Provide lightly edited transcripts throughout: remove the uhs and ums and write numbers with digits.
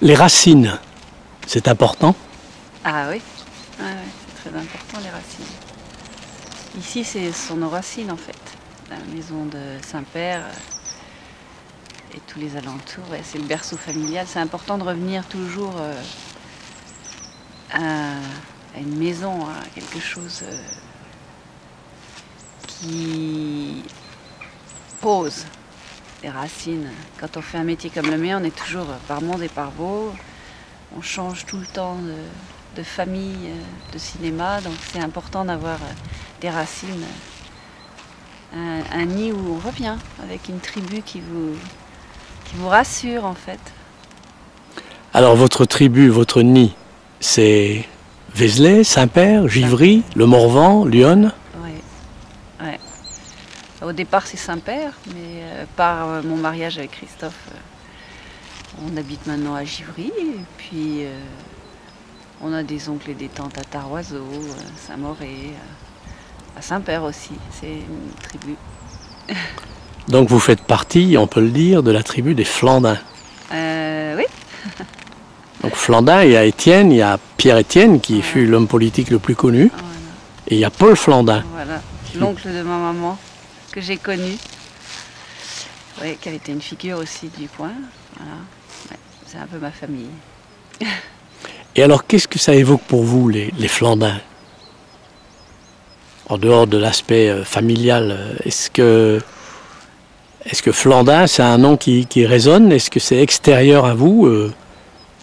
Les racines, c'est important? Ah oui, ouais, c'est très important les racines. Ici, ce sont nos racines en fait. La maison de Saint-Père et tous les alentours, ouais, c'est le berceau familial. C'est important de revenir toujours à une maison, à quelque chose qui pose des racines. Quand on fait un métier comme le mien, on est toujours par monts et par vaux. On change tout le temps de famille, de cinéma, donc c'est important d'avoir des racines, un nid où on revient, avec une tribu qui vous rassure en fait. Alors votre tribu, votre nid, c'est Vézelay, Saint-Père, Givry, Le Morvan, Lyon? Oui, ouais. Au départ c'est Saint-Père, mais par mon mariage avec Christophe, on habite maintenant à Givry, et puis on a des oncles et des tantes à Tarroiseau, Saint-Moré, à Saint-Père aussi, c'est une tribu. Donc vous faites partie, on peut le dire, de la tribu des Flandins. Oui. Donc Flandin, il y a Étienne, il y a Pierre-Étienne qui Voilà. fut l'homme politique le plus connu, Voilà. et il y a Paul Flandin. Voilà, l'oncle de ma maman que j'ai connu, oui, qui a été une figure aussi du coin. Voilà. Ouais, c'est un peu ma famille. Et alors qu'est-ce que ça évoque pour vous, les Flandins? En dehors de l'aspect familial, est-ce que Flandin, c'est un nom qui résonne? Est-ce que c'est extérieur à vous?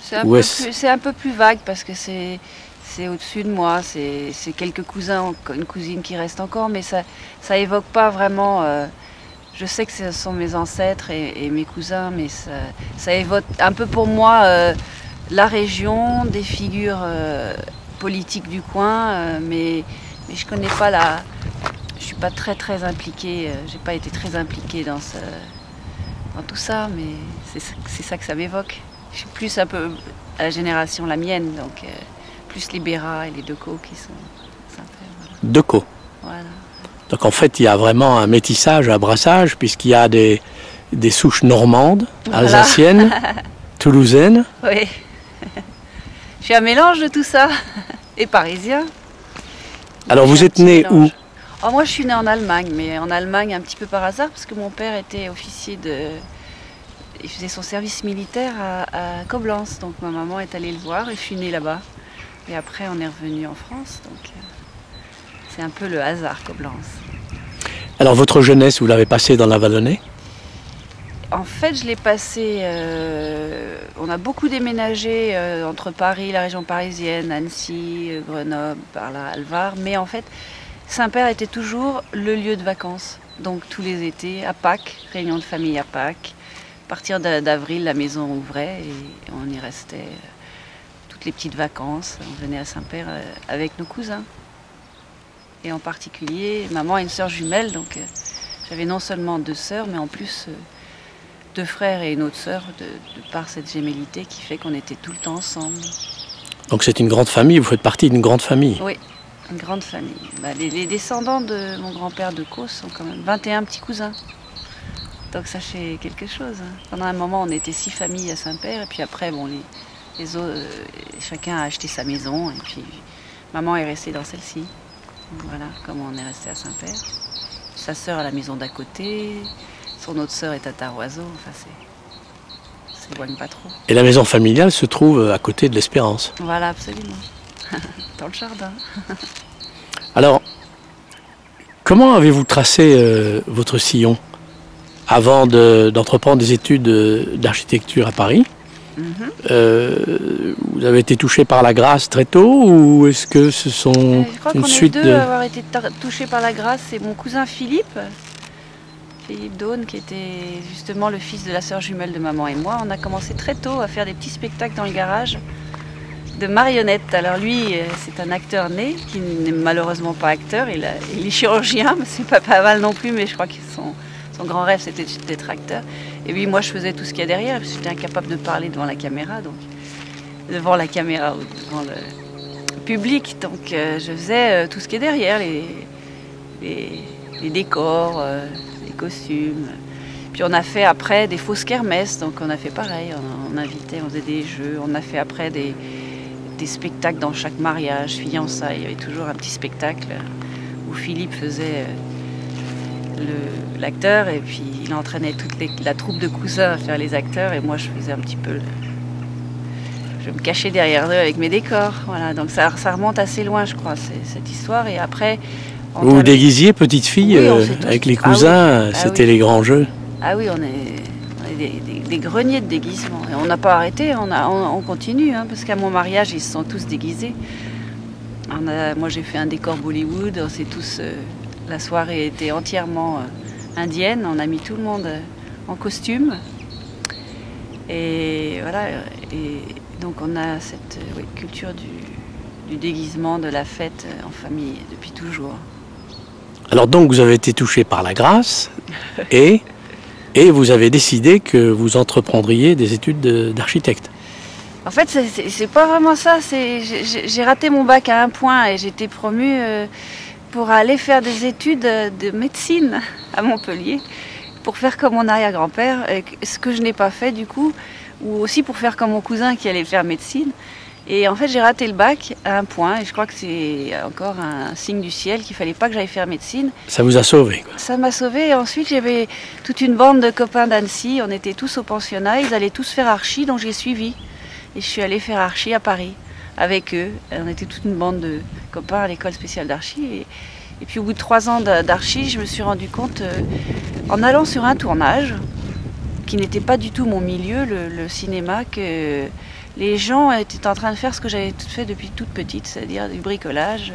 C'est un peu plus vague parce que c'est au-dessus de moi, c'est quelques cousins, une cousine qui reste encore, mais ça évoque pas vraiment. Je sais que ce sont mes ancêtres et mes cousins, mais ça évoque un peu pour moi la région, des figures politiques du coin, mais je connais pas je suis pas très impliquée, j'ai pas été très impliquée dans tout ça, mais c'est ça que ça m'évoque. Je suis plus un peu à la génération la mienne, donc plus les Béras et les Decaux qui sont sympas. Voilà. Decaux. Voilà. Donc en fait, il y a vraiment un métissage, un brassage, puisqu'il y a des souches normandes, Voilà. alsaciennes, toulousaines. Oui. Je suis un mélange de tout ça. Et parisien. Alors vous êtes né où? Oh, moi je suis née en Allemagne, mais en Allemagne un petit peu par hasard, parce que mon père était officier il faisait son service militaire à Coblence, donc ma maman est allée le voir et je suis née là-bas. Et après on est revenu en France, donc c'est un peu le hasard Coblence. Alors votre jeunesse, vous l'avez passée dans la Vallonnée? En fait, je l'ai passée. On a beaucoup déménagé entre Paris, la région parisienne, Annecy, Grenoble, par là, Alvar. Mais en fait, Saint-Père était toujours le lieu de vacances. Donc tous les étés, à Pâques, réunion de famille à Pâques. À partir d'avril, la maison ouvrait et on y restait toutes les petites vacances. On venait à Saint-Père avec nos cousins. Et en particulier, maman a une sœur jumelle, donc j'avais non seulement 2 sœurs, mais en plus 2 frères et une autre sœur, de par cette gémellité qui fait qu'on était tout le temps ensemble. Donc c'est une grande famille, vous faites partie d'une grande famille? Oui, une grande famille. Les descendants de mon grand-père de Caux sont quand même 21 petits cousins. Donc ça fait quelque chose. Hein. Pendant un moment, on était 6 familles à Saint-Père, et puis après, bon, les autres, chacun a acheté sa maison, et puis maman est restée dans celle-ci. Voilà, comme on est resté à Saint-Père. Sa sœur à la maison d'à côté, son autre sœur est à Tarroiseau, enfin ça s'éloigne pas trop. Et la maison familiale se trouve à côté de l'Espérance? Voilà, absolument. Dans le jardin. Alors, comment avez-vous tracé votre sillon avant d'entreprendre des études d'architecture à Paris? Vous avez été touché par la grâce très tôt, ou est-ce que ce sont je crois une qu'on est suite deux à avoir été touchés par la grâce. C'est mon cousin Philippe Daune, qui était justement le fils de la sœur jumelle de maman et moi. On a commencé très tôt à faire des petits spectacles dans le garage de marionnettes. Alors lui, c'est un acteur né, qui n'est malheureusement pas acteur, il est chirurgien, mais c'est pas mal non plus, mais je crois que son grand rêve c'était d'être acteur. Et puis moi je faisais tout ce qu'il y a derrière, parce que j'étais incapable de parler devant la caméra, ou devant le public, donc je faisais tout ce qui est derrière, les décors, les costumes. Puis on a fait après des fausses kermesses, donc on a fait pareil, on invitait, on faisait des jeux, on a fait après des spectacles dans chaque mariage, fiançailles, il y avait toujours un petit spectacle où Philippe faisait l'acteur et puis il entraînait la troupe de cousins à faire les acteurs et moi je faisais un petit peu je me cachais derrière eux avec mes décors, voilà, donc ça remonte assez loin je crois cette histoire. Et après vous vous déguisiez petite fille, oui, avec les cousins, c'était les grands jeux. Ah oui, on est des greniers de déguisement et on n'a pas arrêté, on continue hein, parce qu'à mon mariage ils se sont tous déguisés. Moi j'ai fait un décor Bollywood, on s'est tous la soirée était entièrement indienne, on a mis tout le monde en costume. Et voilà, et donc on a cette culture du déguisement, de la fête en famille depuis toujours. Alors donc vous avez été touché par la grâce et vous avez décidé que vous entreprendriez des études d'architecte. En fait, c'est pas vraiment ça, j'ai raté mon bac à 1 point et j'ai été promue pour aller faire des études de médecine à Montpellier, pour faire comme mon arrière-grand-père, ce que je n'ai pas fait du coup, ou aussi pour faire comme mon cousin qui allait faire médecine. Et en fait, j'ai raté le bac à 1 point, et je crois que c'est encore un signe du ciel qu'il fallait pas que j'aille faire médecine. Ça vous a sauvé, quoi. Ça m'a sauvé, et ensuite j'avais toute une bande de copains d'Annecy, on était tous au pensionnat, ils allaient tous faire archi, donc j'ai suivi. Et je suis allée faire archi à Paris. Avec eux, on était toute une bande de copains à l'école spéciale d'archi. Et puis au bout de 3 ans d'archi, je me suis rendu compte, en allant sur un tournage, qui n'était pas du tout mon milieu, le cinéma, que les gens étaient en train de faire ce que j'avais fait depuis toute petite, c'est-à-dire du bricolage,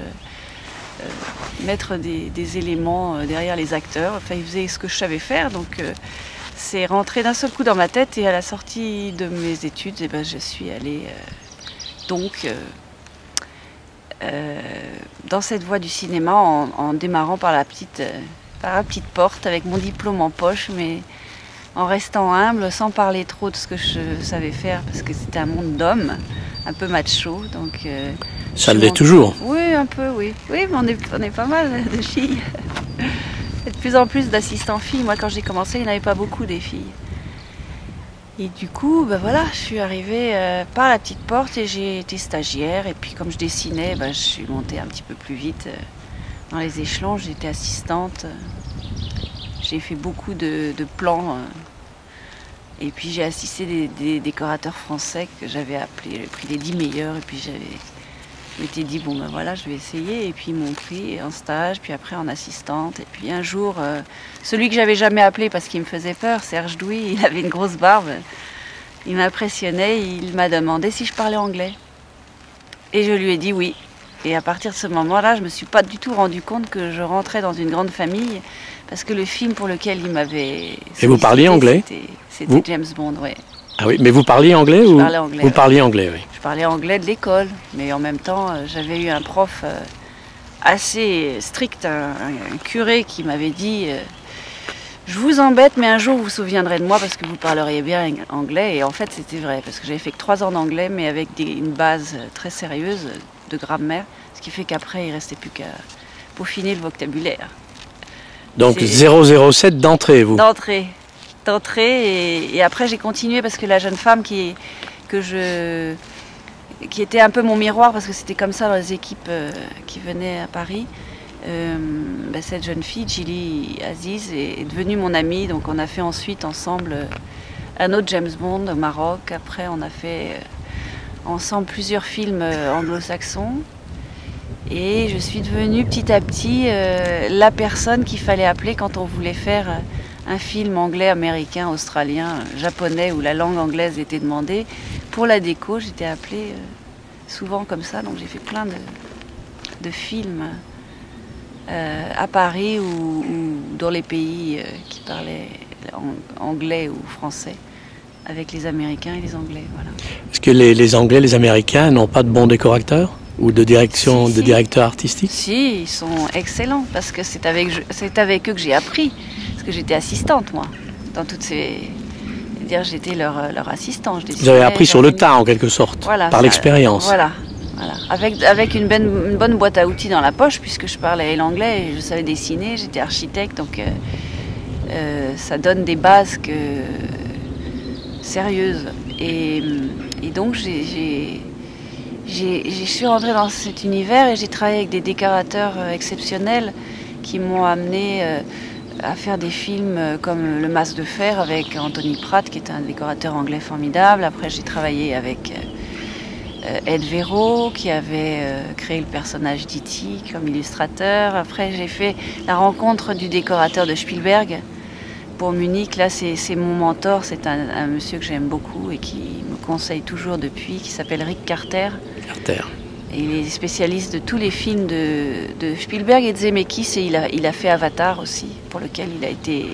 mettre des éléments derrière les acteurs. Enfin, ils faisaient ce que je savais faire, donc c'est rentré d'un seul coup dans ma tête. Et à la sortie de mes études, eh ben, je suis allée... dans cette voie du cinéma en démarrant par la petite porte avec mon diplôme en poche, mais en restant humble, sans parler trop de ce que je savais faire, parce que c'était un monde d'hommes, un peu macho. Donc, ça l'est toujours. Oui, un peu, oui. Oui, mais on est pas mal de filles. Il y a de plus en plus d'assistants filles. Moi, quand j'ai commencé, il n'y en avait pas beaucoup des filles. Et du coup, ben voilà, je suis arrivée par la petite porte et j'ai été stagiaire. Et puis comme je dessinais, ben, je suis montée un petit peu plus vite dans les échelons. J'étais assistante. J'ai fait beaucoup de plans. Et puis j'ai assisté des décorateurs français que j'avais appelés. J'ai pris les 10 meilleurs. Et puis je m'étais dit, bon ben voilà, je vais essayer. Et puis ils m'ont pris en stage, puis après en assistante. Et puis un jour, celui que j'avais jamais appelé parce qu'il me faisait peur, Serge Douy, il avait une grosse barbe. Il m'impressionnait, il m'a demandé si je parlais anglais. Et je lui ai dit oui. Et à partir de ce moment-là, je me suis pas du tout rendu compte que je rentrais dans une grande famille. Parce que le film pour lequel il m'avait... Et vous parliez anglais? C'était James Bond, oui. Ah oui, mais vous parliez anglais ou... parlais anglais, vous parliez anglais, oui. Je parlais anglais de l'école, mais en même temps, j'avais eu un prof assez strict, un curé qui m'avait dit je vous embête, mais un jour vous vous souviendrez de moi parce que vous parleriez bien anglais. Et en fait, c'était vrai, parce que j'avais fait que 3 ans d'anglais, mais avec une base très sérieuse de grammaire, ce qui fait qu'après, il ne restait plus qu'à peaufiner le vocabulaire. Donc 007 d'entrée, vous? D'entrée, et après j'ai continué parce que la jeune femme qui était un peu mon miroir, parce que c'était comme ça dans les équipes qui venaient à Paris, cette jeune fille, Gilly Aziz, est devenue mon amie. Donc on a fait ensuite ensemble un autre James Bond au Maroc. Après on a fait ensemble plusieurs films anglo-saxons. Et je suis devenue petit à petit la personne qu'il fallait appeler quand on voulait faire un film anglais, américain, australien, japonais, où la langue anglaise était demandée. Pour la déco, j'étais appelée souvent comme ça. Donc j'ai fait plein de films à Paris ou dans les pays qui parlaient anglais ou français, avec les Américains et les Anglais. Voilà. Est-ce que les Anglais, les Américains n'ont pas de bons décorateurs ou de directeurs artistiques? Si, ils sont excellents, parce que c'est avec eux que j'ai appris, parce que j'étais assistante, moi, dans toutes ces... C'est-à-dire, j'étais leur assistant. Vous avez appris sur le tas, en quelque sorte, voilà, par l'expérience. Voilà. Avec une bonne boîte à outils dans la poche, puisque je parlais l'anglais et je savais dessiner, j'étais architecte, donc ça donne des bases sérieuses. Et donc je suis rentrée dans cet univers et j'ai travaillé avec des décorateurs exceptionnels qui m'ont amené à faire des films comme Le Mas de Fer avec Anthony Pratt, qui est un décorateur anglais formidable. Après, j'ai travaillé avec Ed Vero, qui avait créé le personnage d'E.T. comme illustrateur. Après, j'ai fait la rencontre du décorateur de Spielberg pour Munich. Là, c'est mon mentor, c'est un monsieur que j'aime beaucoup et qui me conseille toujours depuis, qui s'appelle Rick Carter. Et il est spécialiste de tous les films de Spielberg et de Zemeckis, et il a fait Avatar aussi, pour lequel il a été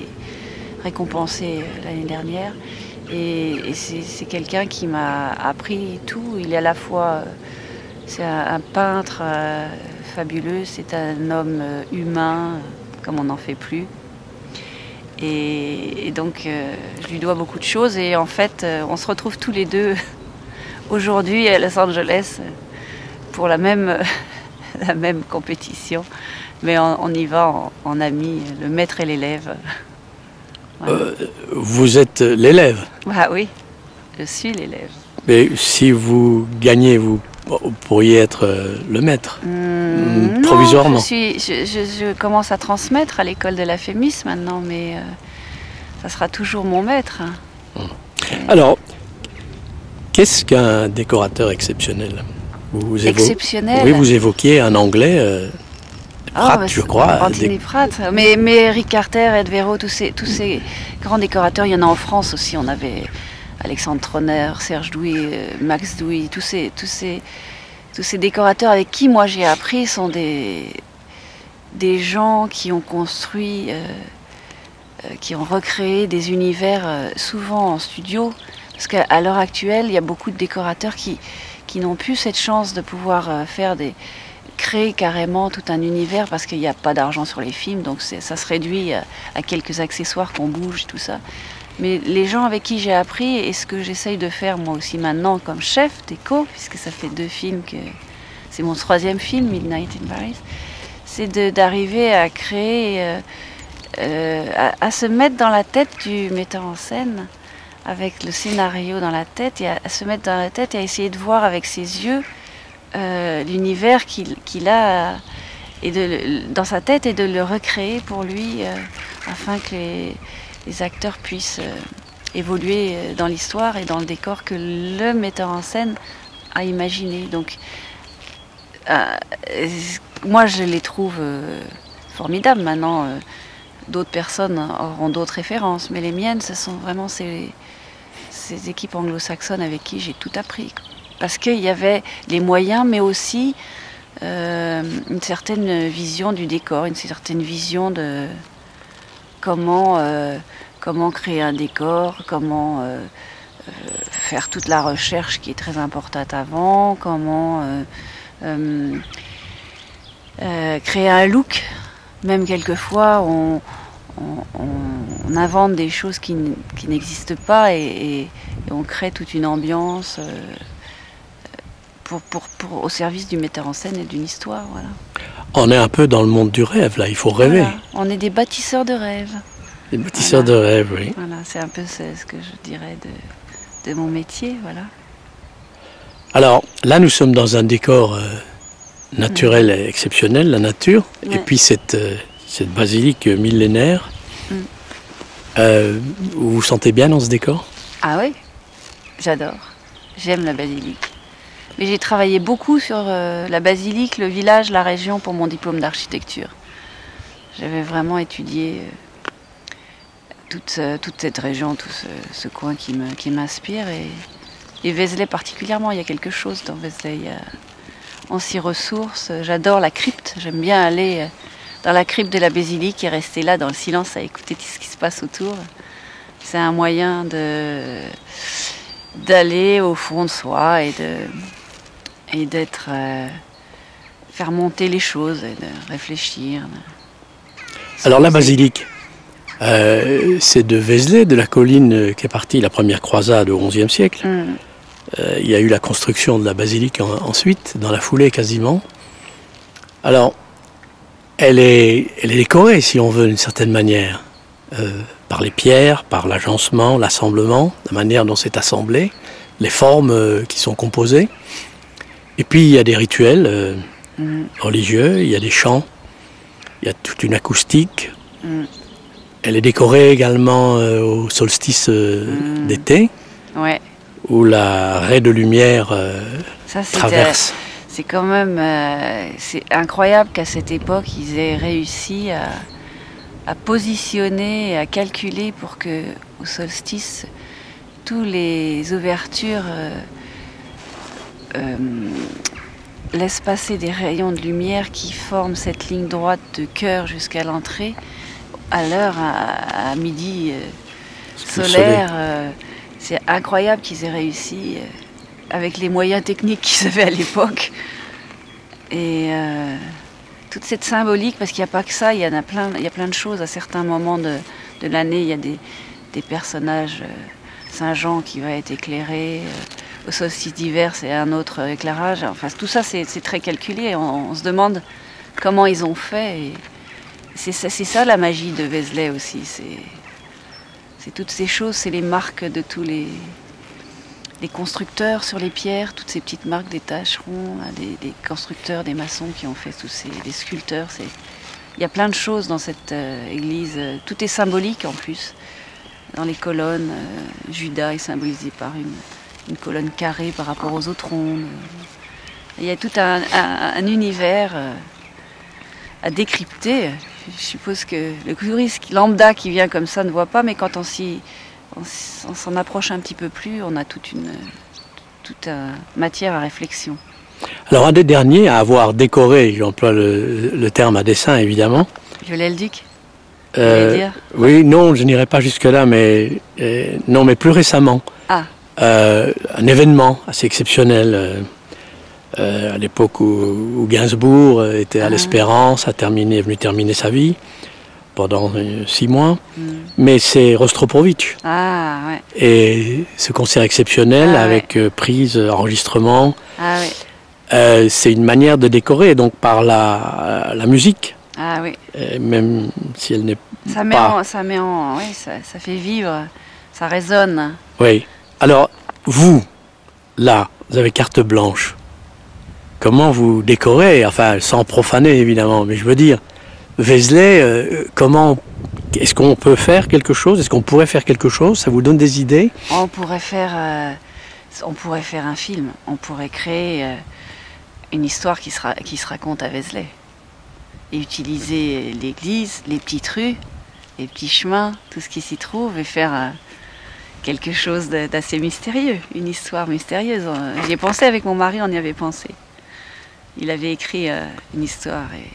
récompensé l'année dernière. Et c'est quelqu'un qui m'a appris tout. Il est à la fois, c'est un peintre fabuleux, c'est un homme humain, comme on n'en fait plus. Et donc, je lui dois beaucoup de choses. Et en fait, on se retrouve tous les deux aujourd'hui à Los Angeles pour la même compétition. Mais on y va en amis, le maître et l'élève. Voilà. Vous êtes l'élève? Ah oui, je suis l'élève. Mais si vous gagnez, vous pourriez être le maître, provisoirement. Non, je commence à transmettre à l'école de la Fémis maintenant, mais ça sera toujours mon maître. Alors, qu'est-ce qu'un décorateur exceptionnel? Exceptionnel? Oui, vous évoquiez un anglais... Pratt, je crois. Anthony Pratt. Mais Rick Carter, Ed Vero, tous ces grands décorateurs, il y en a en France aussi. On avait Alexandre Troner, Serge Douy, Max Douy, tous ces décorateurs avec qui moi j'ai appris sont des gens qui ont construit, qui ont recréé des univers souvent en studio. Parce qu'à l'heure actuelle, il y a beaucoup de décorateurs qui n'ont plus cette chance de pouvoir créer carrément tout un univers parce qu'il n'y a pas d'argent sur les films, donc ça se réduit à quelques accessoires qu'on bouge et tout ça. Mais les gens avec qui j'ai appris, et ce que j'essaye de faire moi aussi maintenant comme chef déco, puisque ça fait 2 films que c'est mon 3e film, Midnight in Paris, c'est d'arriver à créer, à se mettre dans la tête du metteur en scène, avec le scénario dans la tête, et à se mettre dans la tête et à essayer de voir avec ses yeux l'univers qu'il a dans sa tête et de le recréer pour lui afin que les acteurs puissent évoluer dans l'histoire et dans le décor que le metteur en scène a imaginé. Donc moi je les trouve formidables. Maintenant d'autres personnes auront d'autres références, mais les miennes ce sont vraiment ces équipes anglo-saxonnes avec qui j'ai tout appris, quoi. Parce qu'il y avait les moyens, mais aussi une certaine vision du décor, une certaine vision de comment créer un décor, comment faire toute la recherche qui est très importante avant, comment créer un look. Même quelquefois, on invente des choses qui n'existent pas et on crée toute une ambiance au service du metteur en scène et d'une histoire. Voilà. On est un peu dans le monde du rêve, là, il faut rêver. Voilà. On est des bâtisseurs de rêves. Des bâtisseurs de rêves, oui. Voilà, c'est un peu ce que je dirais de mon métier, voilà. Alors, là, nous sommes dans un décor naturel et exceptionnel, la nature, et puis cette basilique millénaire. Vous vous sentez bien dans ce décor? Ah oui, j'adore. J'aime la basilique. Mais j'ai travaillé beaucoup sur la basilique, le village, la région pour mon diplôme d'architecture. J'avais vraiment étudié toute cette région, tout ce coin qui m'inspire. Et Vézelay particulièrement, il y a quelque chose dans Vézelay. On s'y ressource. J'adore la crypte. J'aime bien aller dans la crypte de la basilique et rester là dans le silence à écouter tout ce qui se passe autour. C'est un moyen d'aller au fond de soi et d'être faire monter les choses et de réfléchir. Alors la basilique, c'est de Vézelay, de la colline qu'est partie la première croisade au XIe siècle. Il y a eu la construction de la basilique ensuite, dans la foulée quasiment. Alors, elle est décorée, si on veut, d'une certaine manière. par les pierres, par l'agencement, l'assemblement, la manière dont c'est assemblé, les formes qui sont composées. Et puis il y a des rituels religieux, il y a des chants, il y a toute une acoustique. Elle est décorée également au solstice d'été, ouais. où la raie de lumière traverse. C'est quand même c'est incroyable qu'à cette époque, ils aient réussi à positionner et à calculer pour que au solstice, tous les ouvertures laissent passer des rayons de lumière qui forment cette ligne droite de cœur jusqu'à l'entrée. À l'heure, à midi solaire, c'est incroyable qu'ils aient réussi avec les moyens techniques qu'ils avaient à l'époque. Et toute cette symbolique, parce qu'il n'y a pas que ça, il y a plein de choses. À certains moments de l'année, il y a des personnages, Saint-Jean qui va être éclairé, au solstice d'hiver, c'est un autre éclairage. Enfin, tout ça, c'est très calculé. On se demande comment ils ont fait. Et c'est ça la magie de Vézelay aussi. C'est toutes ces choses, c'est les marques de tous les constructeurs sur les pierres, toutes ces petites marques des tâcherons, des constructeurs, des maçons qui ont fait tous des sculpteurs. Il y a plein de choses dans cette église. Tout est symbolique en plus. Dans les colonnes, Judas est symbolisé par une colonne carrée par rapport aux autres rondes. Il y a tout un univers à décrypter. Je suppose que le touriste lambda qui vient comme ça ne voit pas, mais quand on s'en approche un petit peu plus, on a toute matière à réflexion. Alors un des derniers à avoir décoré, j'emploie le terme à dessein évidemment. Viollet-le-Duc oui, non, je n'irai pas jusque-là, mais plus récemment. Ah. Un événement assez exceptionnel. À l'époque où Gainsbourg était à l'Espérance, est venu terminer sa vie pendant 6 mois. Mais c'est Rostropovitch. Ah, ouais. Et ce concert exceptionnel avec prise, enregistrement, c'est une manière de décorer, donc par la musique. Ah oui. Même si elle n'est pas... ça fait vivre, ça résonne. Oui. Alors, vous, là, vous avez carte blanche. Comment vous décorez, enfin, sans profaner évidemment, mais je veux dire, Vézelay, est-ce qu'on peut faire quelque chose? Est-ce qu'on pourrait faire quelque chose? Ça vous donne des idées? On pourrait faire un film. On pourrait créer une histoire qui se raconte à Vézelay. Et utiliser l'église, les petites rues, les petits chemins, tout ce qui s'y trouve, et faire quelque chose d'assez mystérieux, une histoire mystérieuse. J'y ai pensé avec mon mari, on y avait pensé. Il avait écrit une histoire et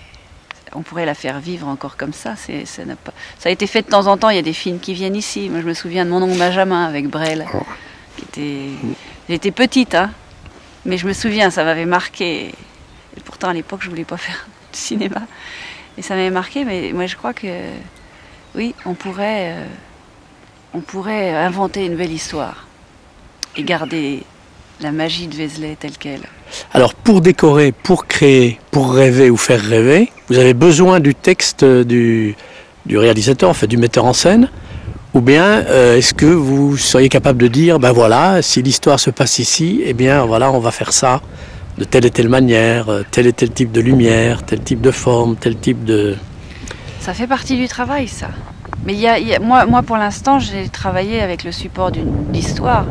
on pourrait la faire vivre encore comme ça. Ça a été fait de temps en temps, il y a des films qui viennent ici. Moi je me souviens de Mon oncle Benjamin avec Brel. J'étais petite, hein, mais je me souviens, ça m'avait marqué. Et pourtant à l'époque je voulais pas faire de cinéma. Et ça m'avait marqué, mais moi je crois que oui, on pourrait inventer une belle histoire et garder la magie de Vézelay telle qu'elle. Alors pour décorer, pour créer, pour rêver ou faire rêver, vous avez besoin du texte du réalisateur, en fait du metteur en scène, ou bien est-ce que vous seriez capable de dire, ben voilà, si l'histoire se passe ici, eh bien voilà, on va faire ça de telle et telle manière, tel et tel type de lumière, tel type de forme, tel type de... Ça fait partie du travail, ça. Mais moi pour l'instant, j'ai travaillé avec le support d'histoire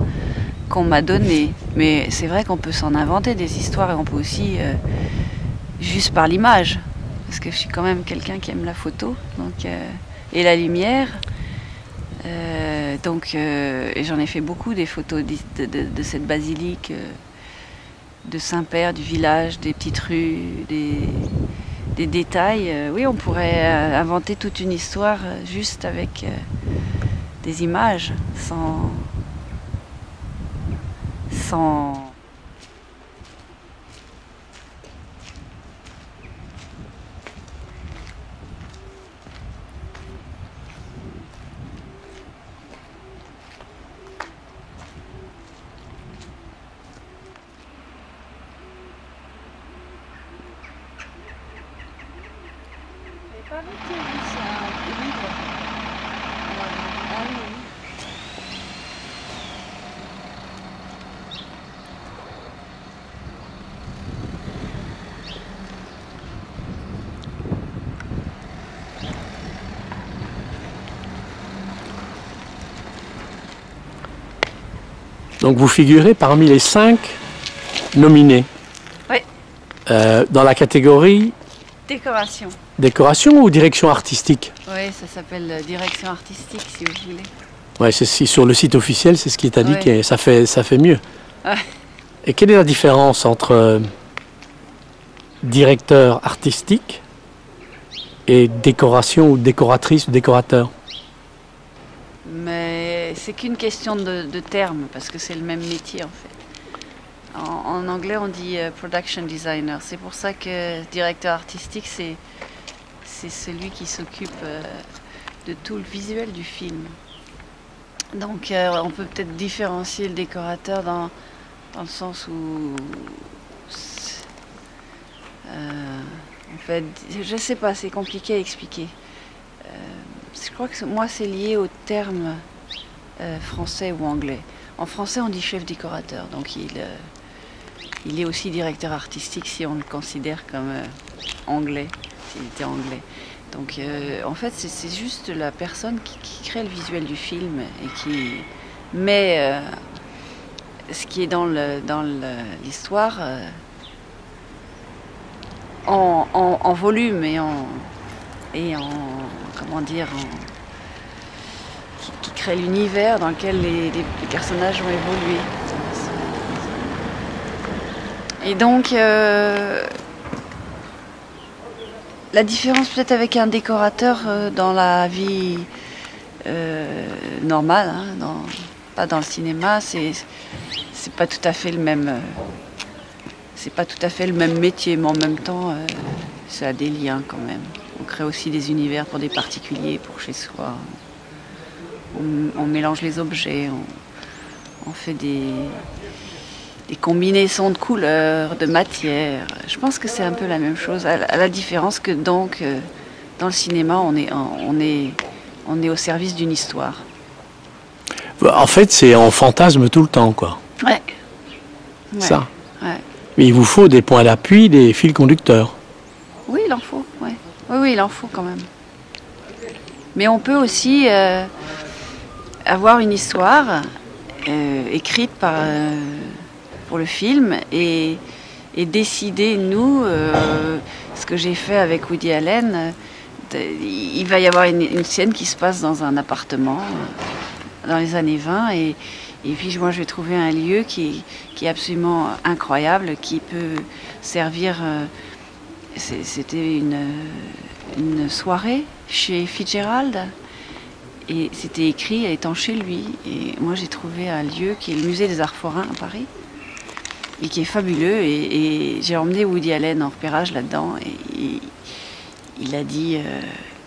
qu'on m'a donné. Mais c'est vrai qu'on peut s'en inventer des histoires et on peut aussi, juste par l'image, parce que je suis quand même quelqu'un qui aime la photo et la lumière. Et j'en ai fait beaucoup des photos de cette basilique, de Saint-Père, du village, des petites rues, des détails. Oui, on pourrait inventer toute une histoire juste avec des images, sans... Pas arrêté, c'est un livre. Donc vous figurez parmi les 5 nominés. Oui. Dans la catégorie décoration. Décoration ou direction artistique? Oui, ça s'appelle direction artistique si vous voulez. Oui, sur le site officiel, c'est ce qui est indiqué. Ouais. Ça fait mieux. Ouais. Et quelle est la différence entre directeur artistique et décoration ou décoratrice ou décorateur? Mais c'est qu'une question de terme, parce que c'est le même métier en fait. En anglais, on dit production designer. C'est pour ça que directeur artistique, c'est celui qui s'occupe de tout le visuel du film. Donc on peut peut-être différencier le décorateur dans le sens où... en fait, je sais pas, c'est compliqué à expliquer. Je crois que moi, c'est lié au terme français ou anglais. En français, on dit chef décorateur, donc il est aussi directeur artistique si on le considère comme anglais, s'il était anglais. Donc en fait, c'est juste la personne qui crée le visuel du film et qui met ce qui est dans l'histoire en volume et en comment dire, qui crée l'univers dans lequel les personnages vont évoluer. Et donc la différence peut-être avec un décorateur dans la vie normale, hein, pas dans le cinéma, c'est pas tout à fait le même. C'est pas tout à fait le même métier, mais en même temps, ça a des liens quand même. On crée aussi des univers pour des particuliers, pour chez soi. On mélange les objets, on fait des combinaisons de couleurs, de matières. Je pense que c'est un peu la même chose, à la différence que donc dans le cinéma, on est au service d'une histoire. En fait, c'est en fantasme tout le temps, quoi. Ouais. Ça. Ouais. Mais il vous faut des points d'appui, des fils conducteurs. Oui, il en faut, ouais. Oui, il en faut quand même. Mais on peut aussi avoir une histoire écrite pour le film et décider, nous, ce que j'ai fait avec Woody Allen, il va y avoir une scène qui se passe dans un appartement dans les années 20 et puis moi je vais trouver un lieu qui est absolument incroyable, qui peut servir... C'était une soirée chez Fitzgerald et c'était écrit étant chez lui. Et moi j'ai trouvé un lieu qui est le musée des Arts Forains à Paris et qui est fabuleux. Et j'ai emmené Woody Allen en repérage là-dedans et il a dit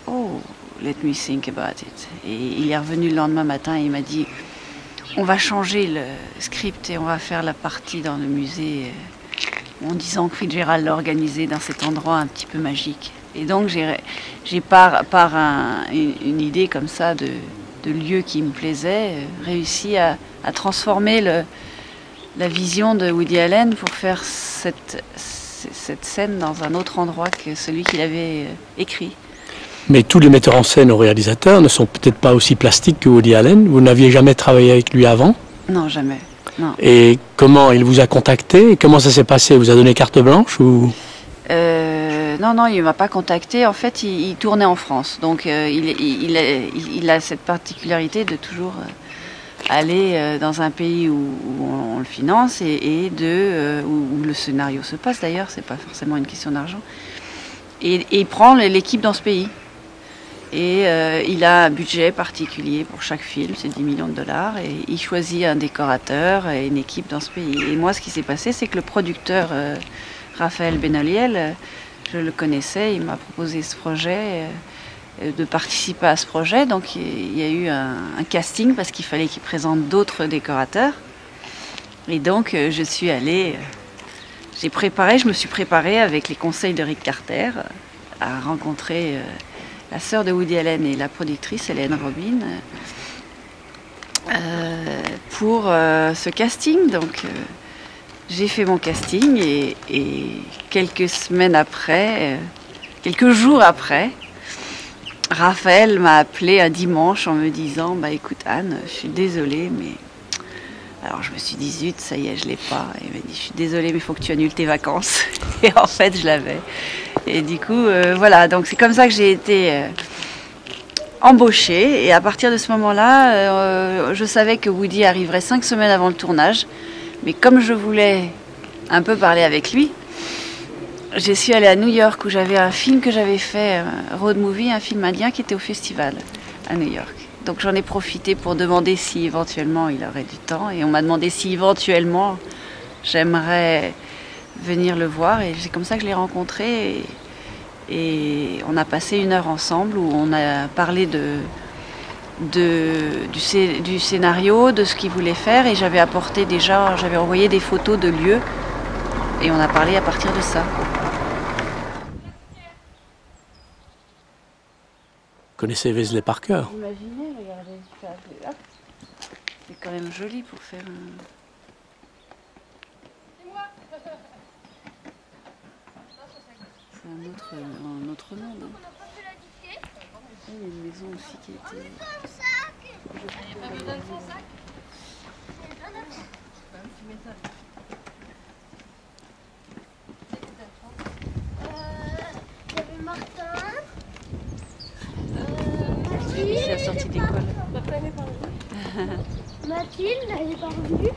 oh, let me think about it. Et il est revenu le lendemain matin et il m'a dit on va changer le script et on va faire la partie dans le musée en disant que Fitzgerald l'a organisé dans cet endroit un petit peu magique. Et donc j'ai par une idée comme ça de lieu qui me plaisait, réussi à transformer la vision de Woody Allen pour faire cette scène dans un autre endroit que celui qu'il avait écrit. Mais tous les metteurs en scène ou réalisateurs ne sont peut-être pas aussi plastiques que Woody Allen. Vous n'aviez jamais travaillé avec lui avant? Non, jamais. Non. Et comment il vous a contacté? Comment ça s'est passé? Il vous a donné carte blanche ou... Non, il ne m'a pas contacté. En fait, il tournait en France. Donc, il a cette particularité de toujours aller dans un pays où on le finance et où le scénario se passe d'ailleurs. C'est pas forcément une question d'argent. Et il prend l'équipe dans ce pays. Et il a un budget particulier pour chaque film, c'est 10 millions de dollars. Et il choisit un décorateur et une équipe dans ce pays. Et moi, ce qui s'est passé, c'est que le producteur, Raphaël Benoliel, je le connaissais, il m'a proposé ce projet, de participer à ce projet. Donc il y a eu un casting parce qu'il fallait qu'il présente d'autres décorateurs. Et donc je suis allée, je me suis préparée avec les conseils de Rick Carter à rencontrer la sœur de Woody Allen et la productrice Hélène Robin pour ce casting. Donc j'ai fait mon casting et quelques jours après, Raphaël m'a appelé un dimanche en me disant écoute Anne, je suis désolée mais Alors je me suis dit, zut, ça y est, je l'ai pas. Et il m'a dit, je suis désolée, mais il faut que tu annules tes vacances. Et en fait, je l'avais. Et du coup, voilà, donc c'est comme ça que j'ai été embauchée. Et à partir de ce moment-là, je savais que Woody arriverait 5 semaines avant le tournage. Mais comme je voulais un peu parler avec lui, je suis allée à New York où j'avais un film que j'avais fait, road movie, un film indien qui était au festival à New York. Donc j'en ai profité pour demander si éventuellement il aurait du temps. Et on m'a demandé si éventuellement j'aimerais venir le voir. Et c'est comme ça que je l'ai rencontré. Et on a passé 1 heure ensemble où on a parlé du scénario, de ce qu'il voulait faire. Et j'avais envoyé des photos de lieux. Et on a parlé à partir de ça. Vous connaissez Wesley Parker? Imaginez, regardez, c'est quand même joli pour faire un... C'est un autre monde. Hein. Il y a une maison aussi qui était... Il n'y a pas besoin de son sac. Il y avait Martin. C'est la sortie d'école. Mathilde, elle est pas revenue.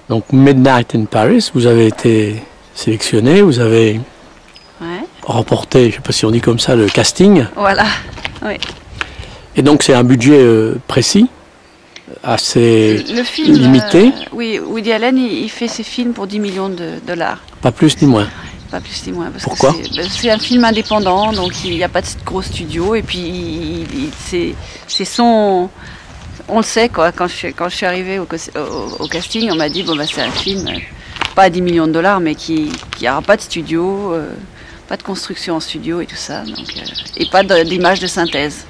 Donc Midnight in Paris, vous avez été sélectionné, vous avez remporté, je ne sais pas si on dit comme ça, le casting. Voilà, oui. Et donc c'est un budget précis, assez limité. Oui, Woody Allen, il fait ses films pour 10 millions de dollars. Pas plus ni moins. Pas plus ni moins. Parce Pourquoi? Que c'est un film indépendant, donc il n'y a pas de gros studio. Et puis c'est son... On le sait, quoi. Quand je suis arrivée au casting, on m'a dit, bon, bah, c'est un film, pas à 10 millions de dollars, mais qui n'aura pas de studio, pas de construction en studio et tout ça. Donc, et pas d'image de synthèse.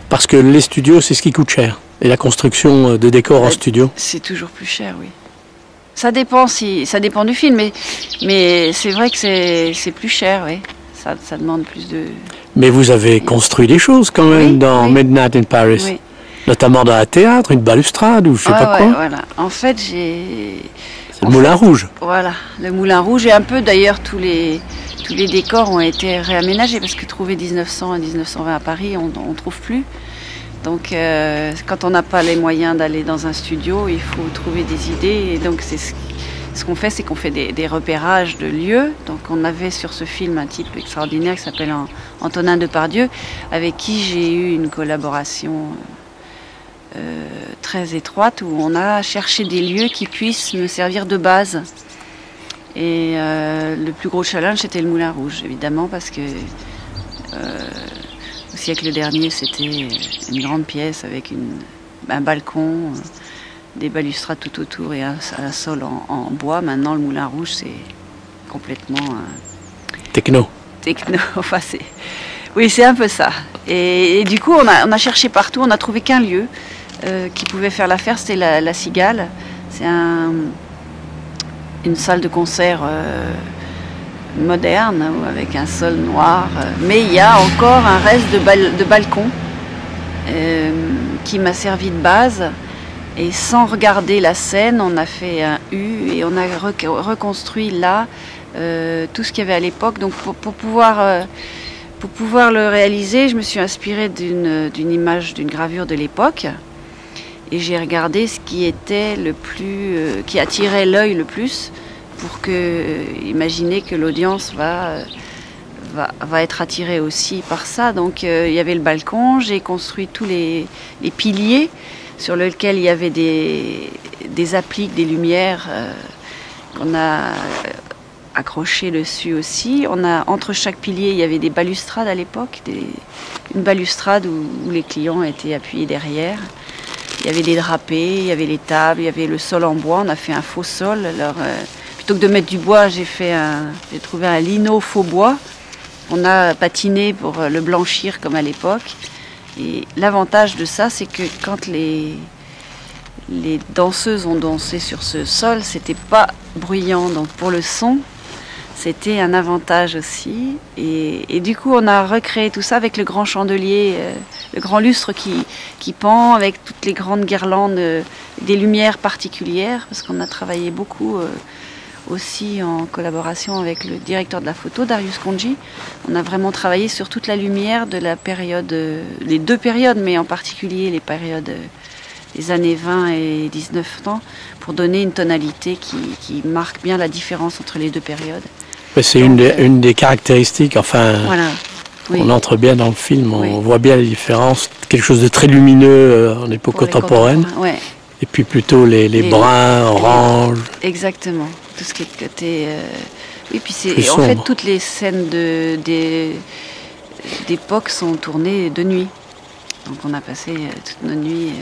Parce que les studios, c'est ce qui coûte cher. Et la construction de décors en studio? C'est toujours plus cher, oui. Ça dépend du film, mais c'est vrai que c'est plus cher, oui. Ça demande plus de... Mais vous avez construit des choses quand même dans Midnight in Paris. Oui. Notamment dans un théâtre, une balustrade ou je sais pas quoi. Voilà. En fait, c'est le Moulin Rouge. Voilà, le Moulin Rouge et un peu d'ailleurs tous les décors ont été réaménagés parce que trouver 1900 et 1920 à Paris, on trouve plus. Donc quand on n'a pas les moyens d'aller dans un studio, il faut trouver des idées. Et donc ce qu'on fait, c'est qu'on fait des repérages de lieux. Donc on avait sur ce film un type extraordinaire qui s'appelle Antonin Depardieu, avec qui j'ai eu une collaboration très étroite où on a cherché des lieux qui puissent me servir de base. Et le plus gros challenge, c'était le Moulin Rouge, évidemment, parce que au siècle dernier, c'était une grande pièce avec un balcon, des balustrades tout autour et un sol en bois. Maintenant, le Moulin Rouge, c'est complètement... Techno. Enfin, oui, c'est un peu ça. Et du coup, on a cherché partout, on n'a trouvé qu'un lieu qui pouvait faire l'affaire, c'était la Cigale. C'est une salle de concert moderne avec un sol noir, mais il y a encore un reste de balcon qui m'a servi de base. Et sans regarder la scène, on a fait un U et on a reconstruit là tout ce qu'il y avait à l'époque. Donc pour pouvoir le réaliser, je me suis inspirée d'une image, d'une gravure de l'époque. Et j'ai regardé ce qui était le plus, qui attirait l'œil le plus, pour imaginer que l'audience va être attirée aussi par ça. Donc il y avait le balcon, j'ai construit tous les piliers sur lesquels il y avait des appliques, des lumières qu'on a accrochées dessus aussi. Entre chaque pilier, il y avait des balustrades à l'époque, une balustrade où les clients étaient appuyés derrière. Il y avait des drapés, il y avait les tables, il y avait le sol en bois. On a fait un faux sol. Alors, plutôt que de mettre du bois, j'ai trouvé un lino faux bois. On a patiné pour le blanchir comme à l'époque. Et l'avantage de ça, c'est que quand les danseuses ont dansé sur ce sol, c'était pas bruyant. Donc pour le son, C'était un avantage aussi. Et du coup, on a recréé tout ça avec le grand chandelier, le grand lustre qui pend, avec toutes les grandes guirlandes, des lumières particulières, parce qu'on a travaillé beaucoup aussi en collaboration avec le directeur de la photo, Darius Konji. On a vraiment travaillé sur toute la lumière de la période, les deux périodes, mais en particulier les périodes des années 20 et 19 ans, pour donner une tonalité qui marque bien la différence entre les deux périodes. C'est une des caractéristiques, enfin, voilà, oui. On entre bien dans le film, on oui. voit bien les différences, quelque chose de très lumineux en époque contemporaine, ouais. Et puis plutôt les bruns, oranges. Exactement, tout ce qui est de côté... Oui, puis c'est en fait toutes les scènes d'époque sont tournées de nuit. Donc on a passé toutes nos nuits...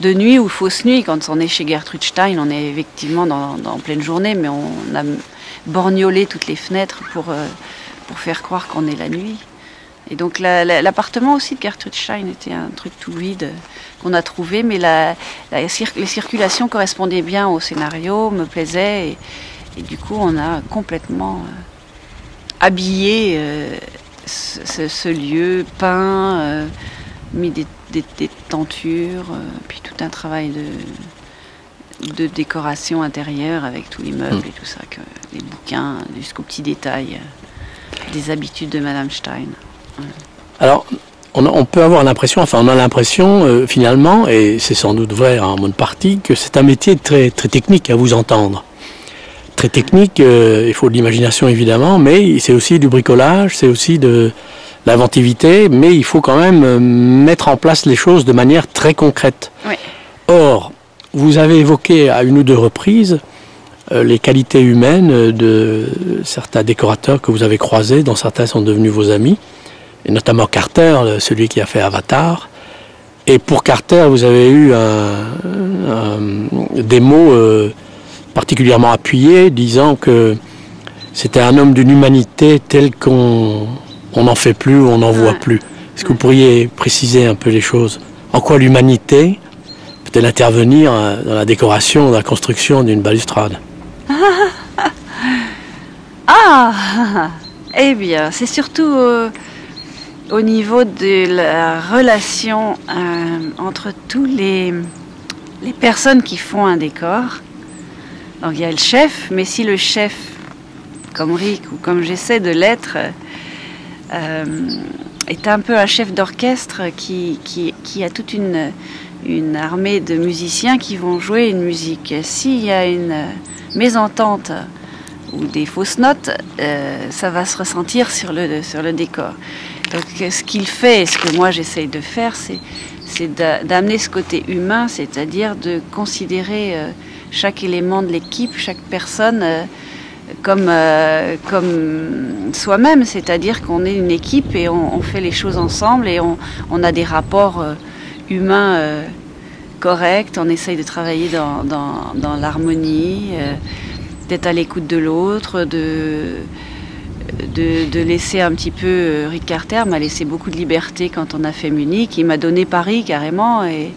de nuit ou fausse nuit, quand on est chez Gertrude Stein, on est effectivement en pleine journée, mais on a borgnolé toutes les fenêtres pour faire croire qu'on est la nuit. Et donc l'appartement aussi de Gertrude Stein était un truc tout vide qu'on a trouvé, mais les circulations correspondaient bien au scénario, me plaisaient, et du coup on a complètement habillé ce lieu, peint, mis des tentures, puis tout un travail de décoration intérieure avec tous les meubles et tout ça, les bouquins, jusqu'aux petits détails des habitudes de Madame Stein. Ouais. Alors, on peut avoir l'impression, enfin on a l'impression finalement, et c'est sans doute vrai en bonne partie, que c'est un métier très, très technique à vous entendre. Très technique, il faut de l'imagination évidemment, mais c'est aussi du bricolage, c'est aussi de l'inventivité, mais il faut quand même mettre en place les choses de manière très concrète. Oui. Or, vous avez évoqué à une ou deux reprises les qualités humaines de certains décorateurs que vous avez croisés, dont certains sont devenus vos amis, et notamment Carter, celui qui a fait Avatar. Et pour Carter, vous avez eu des mots particulièrement appuyés, disant que c'était un homme d'une humanité telle qu'on n'en fait plus ou on n'en voit plus. Est-ce que vous pourriez préciser un peu les choses? En quoi l'humanité peut-elle intervenir dans la décoration, dans la construction d'une balustrade? Eh bien, c'est surtout au niveau de la relation entre tous les personnes qui font un décor. Donc il y a le chef, mais si le chef, comme Rick ou comme j'essaie de l'être, est un peu un chef d'orchestre qui a toute une armée de musiciens qui vont jouer une musique. S'il y a une mésentente ou des fausses notes, ça va se ressentir sur le décor. Donc ce qu'il fait, et ce que moi j'essaye de faire, c'est d'amener ce côté humain, c'est-à-dire de considérer chaque élément de l'équipe, chaque personne comme soi-même, c'est-à-dire qu'on est une équipe et on fait les choses ensemble et on a des rapports humains corrects, on essaye de travailler dans l'harmonie, d'être à l'écoute de l'autre, de laisser un petit peu... Rick Carter m'a laissé beaucoup de liberté quand on a fait Munich, il m'a donné Paris carrément, et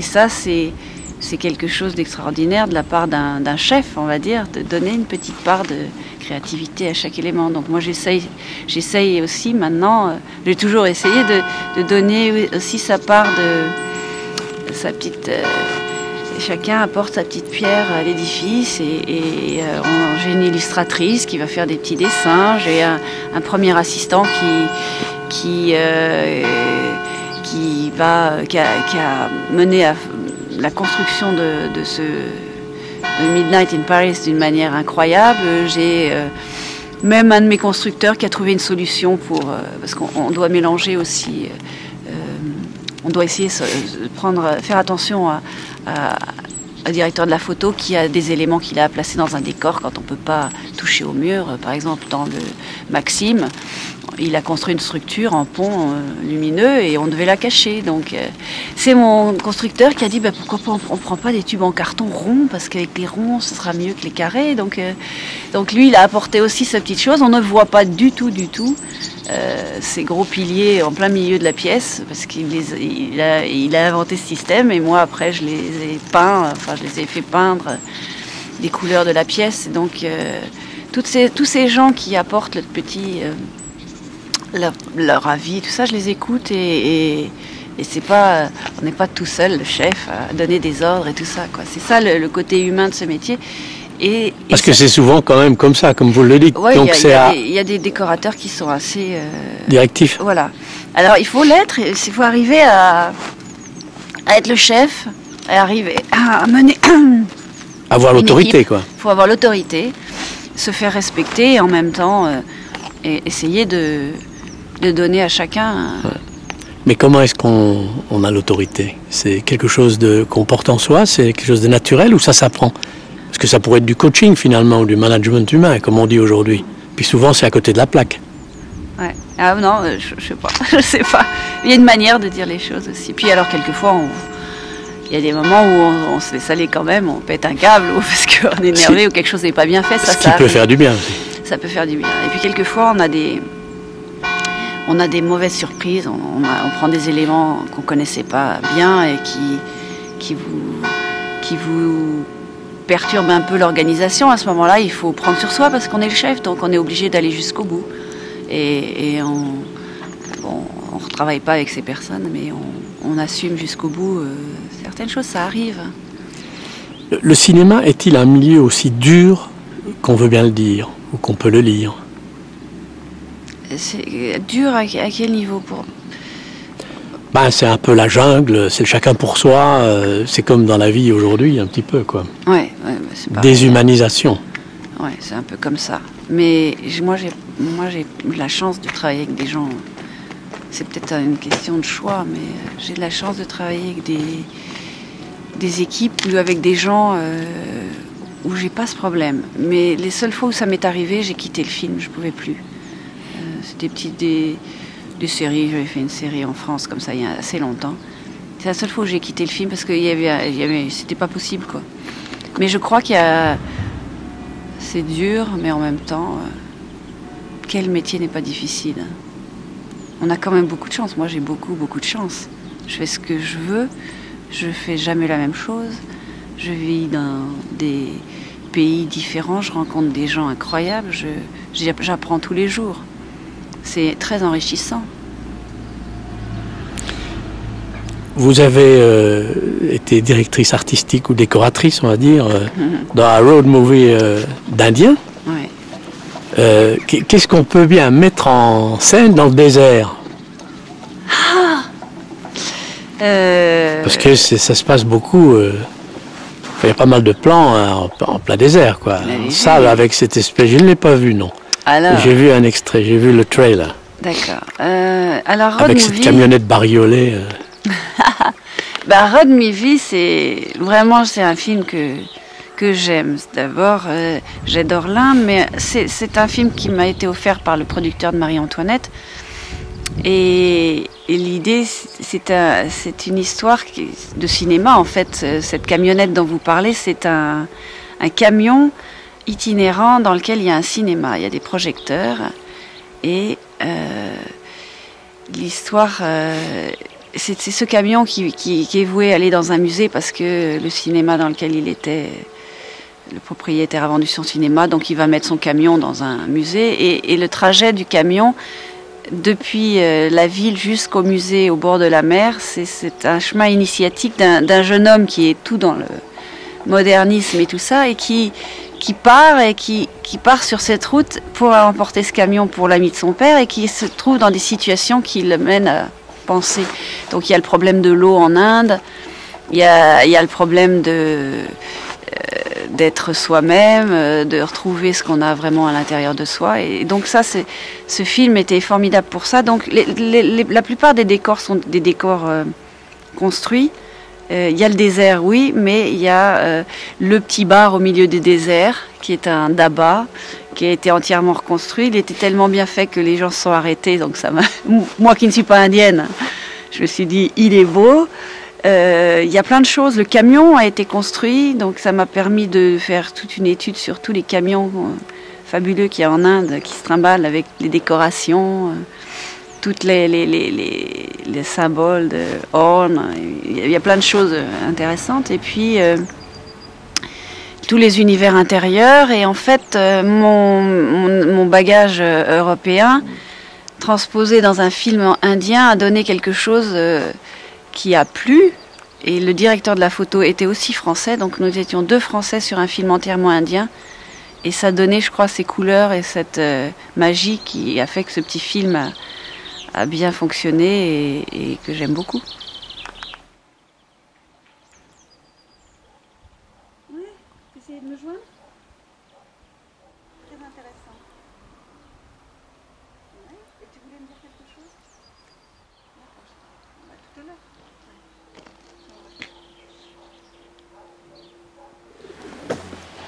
ça c'est quelque chose d'extraordinaire de la part d'un chef, on va dire, de donner une petite part de créativité à chaque élément. Donc moi j'essaye aussi maintenant, j'ai toujours essayé de donner aussi sa part de sa petite... chacun apporte sa petite pierre à l'édifice et j'ai une illustratrice qui va faire des petits dessins, j'ai un premier assistant qui a mené à la construction de Midnight in Paris d'une manière incroyable. J'ai même un de mes constructeurs qui a trouvé une solution parce qu'on doit mélanger aussi, on doit essayer de faire attention au directeur de la photo qui a des éléments qu'il a à placer dans un décor quand on ne peut pas toucher au mur. Par exemple, dans le Maxime, il a construit une structure en pont lumineux et on devait la cacher. Donc c'est mon constructeur qui a dit pourquoi on ne prend pas des tubes en carton ronds, parce qu'avec les ronds ce sera mieux que les carrés. Donc lui il a apporté aussi sa petite chose. On ne voit pas du tout ces gros piliers en plein milieu de la pièce, parce qu'il a inventé ce système et moi après je les ai peints, je les ai fait peindre des couleurs de la pièce. Donc tous ces gens qui apportent leur avis, tout ça, je les écoute et c'est pas, on n'est pas tout seul, le chef, à donner des ordres et tout ça, quoi. C'est ça le côté humain de ce métier. Parce que c'est souvent quand même comme ça, comme vous le dites. Ouais, il y a des décorateurs qui sont assez... directifs. Voilà. Alors il faut l'être, il faut arriver à être le chef, à arriver à mener... Avoir l'autorité, quoi. Il faut avoir l'autorité, se faire respecter et en même temps essayer de donner à chacun... Ouais. Mais comment est-ce qu'on a l'autorité? C'est quelque chose qu'on porte en soi? C'est quelque chose de naturel ou ça s'apprend? Parce que ça pourrait être du coaching finalement ou du management humain, comme on dit aujourd'hui. Puis souvent c'est à côté de la plaque. Ouais. Ah non, je sais pas. Je sais pas. Il y a une manière de dire les choses aussi. Puis alors quelquefois, il y a des moments où on se laisse aller quand même, on pète un câble ou parce qu'on est énervé ou quelque chose n'est pas bien fait. Ce qui peut faire du bien aussi. Ça peut faire du bien. Et puis quelquefois, on a des mauvaises surprises, on prend des éléments qu'on ne connaissait pas bien et qui vous perturbent un peu l'organisation. À ce moment-là, il faut prendre sur soi parce qu'on est le chef, donc on est obligé d'aller jusqu'au bout. Et on ne retravaille pas avec ces personnes, mais on assume jusqu'au bout. Certaines choses, ça arrive. Le cinéma est-il un milieu aussi dur qu'on veut bien le dire, ou qu'on peut le lire? C'est dur à quel niveau pour... C'est un peu la jungle, c'est le chacun pour soi, c'est comme dans la vie aujourd'hui un petit peu, quoi. Ouais, c'est pas... Déshumanisation. Ouais, c'est un peu comme ça. Mais moi j'ai eu la chance de travailler avec des gens, c'est peut-être une question de choix, mais j'ai de la chance de travailler avec des équipes ou avec des gens où j'ai pas ce problème. Mais les seules fois où ça m'est arrivé, j'ai quitté le film, je pouvais plus. C'était des séries, j'avais fait une série en France comme ça il y a assez longtemps. C'est la seule fois où j'ai quitté le film parce que c'était pas possible, quoi. Mais je crois c'est dur, mais en même temps, quel métier n'est pas difficile? On a quand même beaucoup de chance. Moi, j'ai beaucoup de chance. Je fais ce que je veux. Je fais jamais la même chose. Je vis dans des pays différents. Je rencontre des gens incroyables. J'apprends tous les jours. C'est très enrichissant. Vous avez été directrice artistique ou décoratrice, on va dire, dans un road movie d'Indien. Ouais. Qu'est-ce qu'on peut bien mettre en scène dans le désert? Parce que ça se passe beaucoup. Il y a pas mal de plans en plein désert, quoi. Ça, avec cette espèce, je ne l'ai pas vu, non. J'ai vu un extrait, j'ai vu le trailer. D'accord. Alors, Road avec Movie, cette camionnette bariolée. Road Movie, c'est un film que j'aime. D'abord, j'adore l'Inde, mais c'est un film qui m'a été offert par le producteur de Marie-Antoinette. Et l'idée, c'est une histoire de cinéma, en fait. Cette camionnette dont vous parlez, c'est un camion itinérant dans lequel il y a un cinéma. Il y a des projecteurs. Et l'histoire... c'est ce camion qui est voué à aller dans un musée parce que le cinéma dans lequel il était... Le propriétaire a vendu son cinéma, donc il va mettre son camion dans un musée. Et le trajet du camion... Depuis la ville jusqu'au musée au bord de la mer, c'est un chemin initiatique d'un jeune homme qui est tout dans le modernisme et tout ça, et qui part sur cette route pour emporter ce camion pour l'ami de son père, et qui se trouve dans des situations qui le mènent à penser. Donc il y a le problème de l'eau en Inde, il y a le problème d'être soi-même, de retrouver ce qu'on a vraiment à l'intérieur de soi. Et donc ça, ce film était formidable pour ça. Donc la plupart des décors sont des décors construits. Il y a le désert, oui, mais il y a le petit bar au milieu du désert, qui est un daba, qui a été entièrement reconstruit. Il était tellement bien fait que les gens se sont arrêtés. Donc moi qui ne suis pas indienne, je me suis dit, il est beau. Il y a plein de choses. Le camion a été construit, donc ça m'a permis de faire toute une étude sur tous les camions fabuleux qu'il y a en Inde, qui se trimballent avec les décorations, toutes les symboles de horn. Il y a plein de choses intéressantes. Et puis, tous les univers intérieurs. Et en fait, mon bagage européen, transposé dans un film indien, a donné quelque chose qui a plu. Et le directeur de la photo était aussi français, donc nous étions 2 Français sur un film entièrement indien. Et ça donnait, je crois, ces couleurs et cette magie qui a fait que ce petit film a bien fonctionné et que j'aime beaucoup. Oui, essayez de me joindre. Très intéressant. Ouais. Et tu voulais me dire quelque chose? D'accord, tout à l'heure.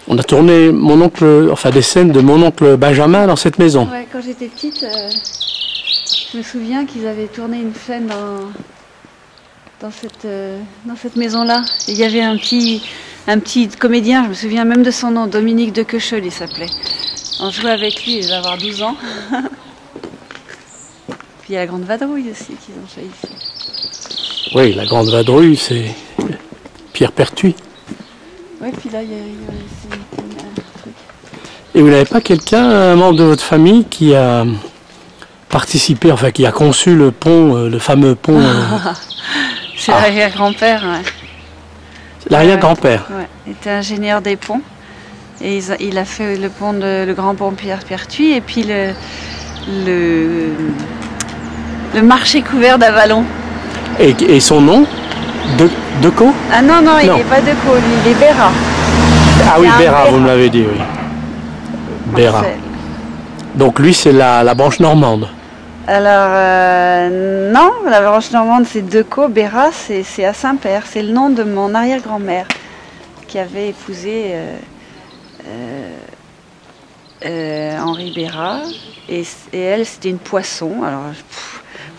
On a tourné des scènes de mon oncle Benjamin dans cette maison. Ouais, quand j'étais petite, je me souviens qu'ils avaient tourné une scène dans cette maison-là. Il y avait un petit comédien, je me souviens même de son nom, Dominique de Quechel, il s'appelait. On jouait avec lui, il devait avoir 12 ans. Puis il y a la Grande Vadrouille aussi qu'ils ont fait ici. Oui, la Grande Vadrouille, c'est Pierre Pertuis. Oui, puis là, il y a aussi un truc. Et vous n'avez pas quelqu'un, un membre de votre famille, qui a participé, enfin qui a conçu le pont, le fameux pont C'est l'arrière-grand-père, ouais. L'arrière-grand-père. Ouais, il était ingénieur des ponts. Et il a fait le grand pont Pierre Pertuis et puis le marché couvert d'Avalon. Et son nom Decaux? Ah non, il n'est pas Decaux, lui, il est Béra. Ah oui, Béra, vous me l'avez dit, oui. Béra. Donc lui, c'est la branche normande. Alors, non, la branche normande, c'est Decaux. Béra, c'est à Saint-Père. C'est le nom de mon arrière-grand-mère qui avait épousé Henri Béra. Et elle, c'était une Poisson. Alors,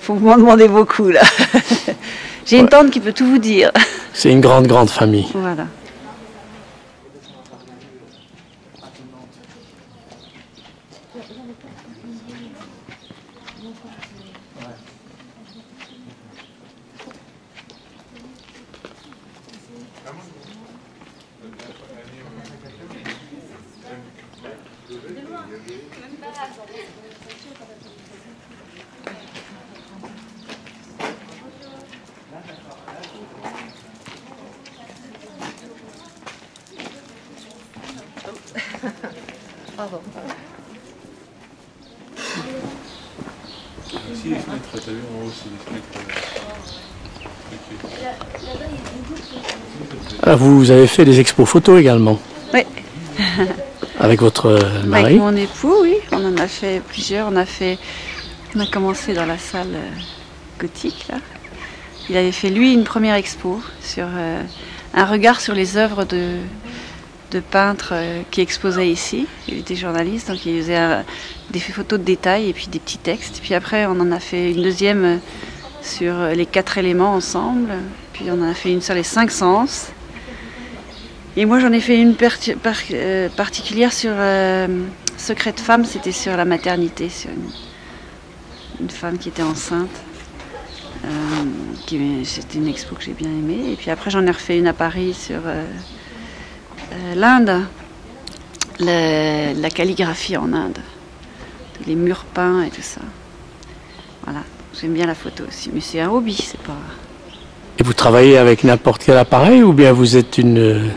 faut m'en demander beaucoup, là. J'ai une tante qui peut tout vous dire. C'est une grande famille. Voilà. Pardon. Ici, les fenêtres, t'as vu en haut, c'est les fenêtres. Ah, vous avez fait des expos photos également? Oui. Avec votre mari? Avec mon époux, oui. On en a fait plusieurs. On a commencé dans la salle gothique, là. Il avait fait, lui, une première expo sur un regard sur les œuvres de peintres qui exposaient ici. Il était journaliste, donc il faisait des photos de détail et puis des petits textes. Puis après, on en a fait une deuxième sur les 4 éléments ensemble. Puis on en a fait une sur les 5 sens. Et moi, j'en ai fait une particulière sur Secret de femme. C'était sur la maternité, sur une femme qui était enceinte. C'était une expo que j'ai bien aimée. Et puis après, j'en ai refait une à Paris sur l'Inde, la calligraphie en Inde, les murs peints et tout ça. Voilà, j'aime bien la photo aussi, mais c'est un hobby, c'est pas... Et vous travaillez avec n'importe quel appareil ou bien vous êtes une...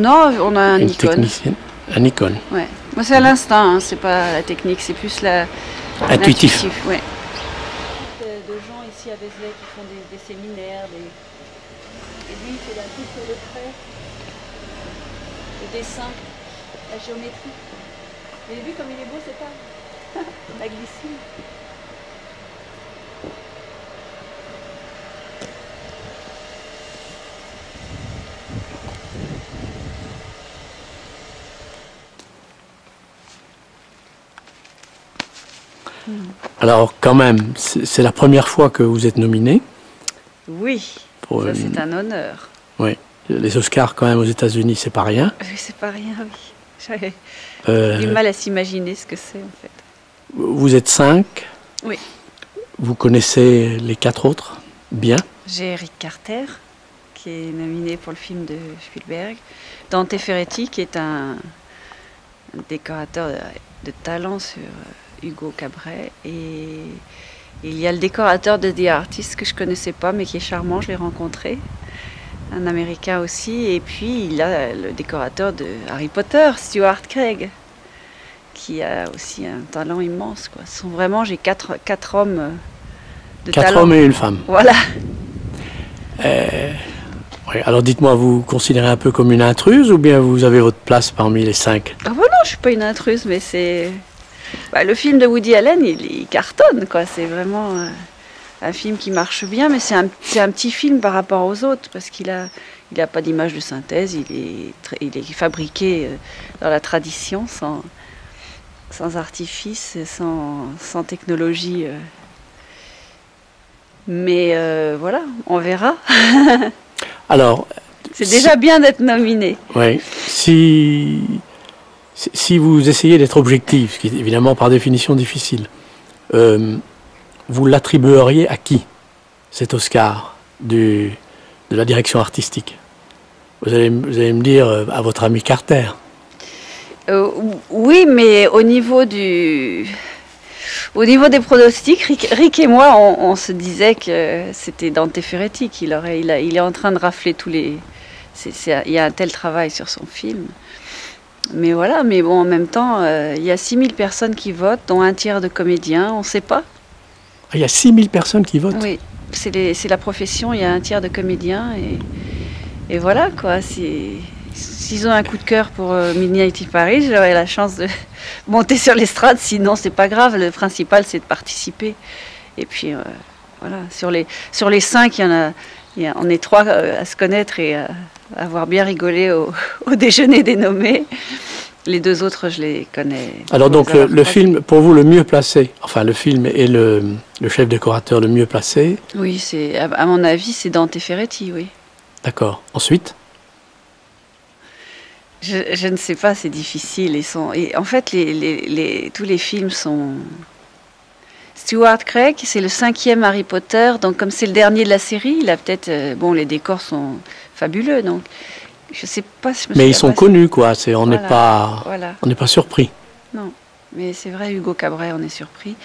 Non, on a un Nikon. Technicienne. Un Nikon. Ouais. Moi, c'est à l'instinct, hein, c'est pas la technique, c'est plus intuitif. Ouais. De gens ici à Vézelay qui font des séminaires, et lui il fait la coupe sur le trait, le dessin, la géométrie. Vous avez vu comme il est beau, c'est pas la glycine. Alors quand même, c'est la première fois que vous êtes nominé. Oui, ça c'est un honneur. Oui, les Oscars quand même aux États-Unis, c'est pas rien. Oui, c'est pas rien, oui. J'avais du mal à s'imaginer ce que c'est en fait. Vous êtes 5. Oui. Vous connaissez les 4 autres bien? J'ai Eric Carter, qui est nominé pour le film de Spielberg. Dante Ferretti, qui est un décorateur de talent sur Hugo Cabret. Et il y a le décorateur de The Artist que je ne connaissais pas, mais qui est charmant, je l'ai rencontré. Un Américain aussi. Et puis il y a le décorateur de Harry Potter, Stuart Craig, qui a aussi un talent immense, quoi. Ce sont vraiment, j'ai quatre hommes de talent. 4 hommes et une femme. Voilà. Oui, alors dites-moi, vous vous considérez un peu comme une intruse ou bien vous avez votre place parmi les 5? Ah bon, non, je suis pas une intruse, mais c'est... le film de Woody Allen, il cartonne, quoi. C'est vraiment un film qui marche bien, mais c'est un petit film par rapport aux autres, parce qu'il a pas d'image de synthèse, il est fabriqué dans la tradition, sans artifice, sans technologie. Mais voilà, on verra. Alors, c'est déjà bien d'être nominé. Oui. Si vous essayez d'être objectif, ce qui est évidemment par définition difficile, vous l'attribueriez à qui, cet Oscar de la direction artistique? Vous allez me dire à votre ami Carter. Oui, mais au niveau des pronostics, Rick et moi, on se disait que c'était Dante Ferretti il est en train de rafler tous les... il y a un tel travail sur son film. Mais voilà, mais bon, en même temps, il y a 6000 personnes qui votent, dont un tiers de comédiens, on ne sait pas. Il y a 6000 personnes qui votent? Oui, c'est la profession, il y a un tiers de comédiens, et voilà, quoi. S'ils ont un coup de cœur pour Midnight in Paris, j'aurai la chance de monter sur l'estrade, sinon c'est pas grave, le principal c'est de participer. Et puis voilà, sur les 5, on est 3 à se connaître et à avoir bien rigolé au déjeuner des nommés. Les 2 autres, je les connais. Alors donc le film, pour vous, le mieux placé, enfin le film et le chef décorateur le mieux placé? Oui, à mon avis, c'est Dante Ferretti, oui. D'accord. Ensuite? Je ne sais pas, c'est difficile. Et en fait, tous les films sont... Stuart Craig, c'est le 5e Harry Potter, donc comme c'est le dernier de la série, il a peut-être... les décors sont fabuleux, donc je sais pas... Mais ils sont connus, quoi. On n'est pas surpris. Non, mais c'est vrai, Hugo Cabret, on est surpris.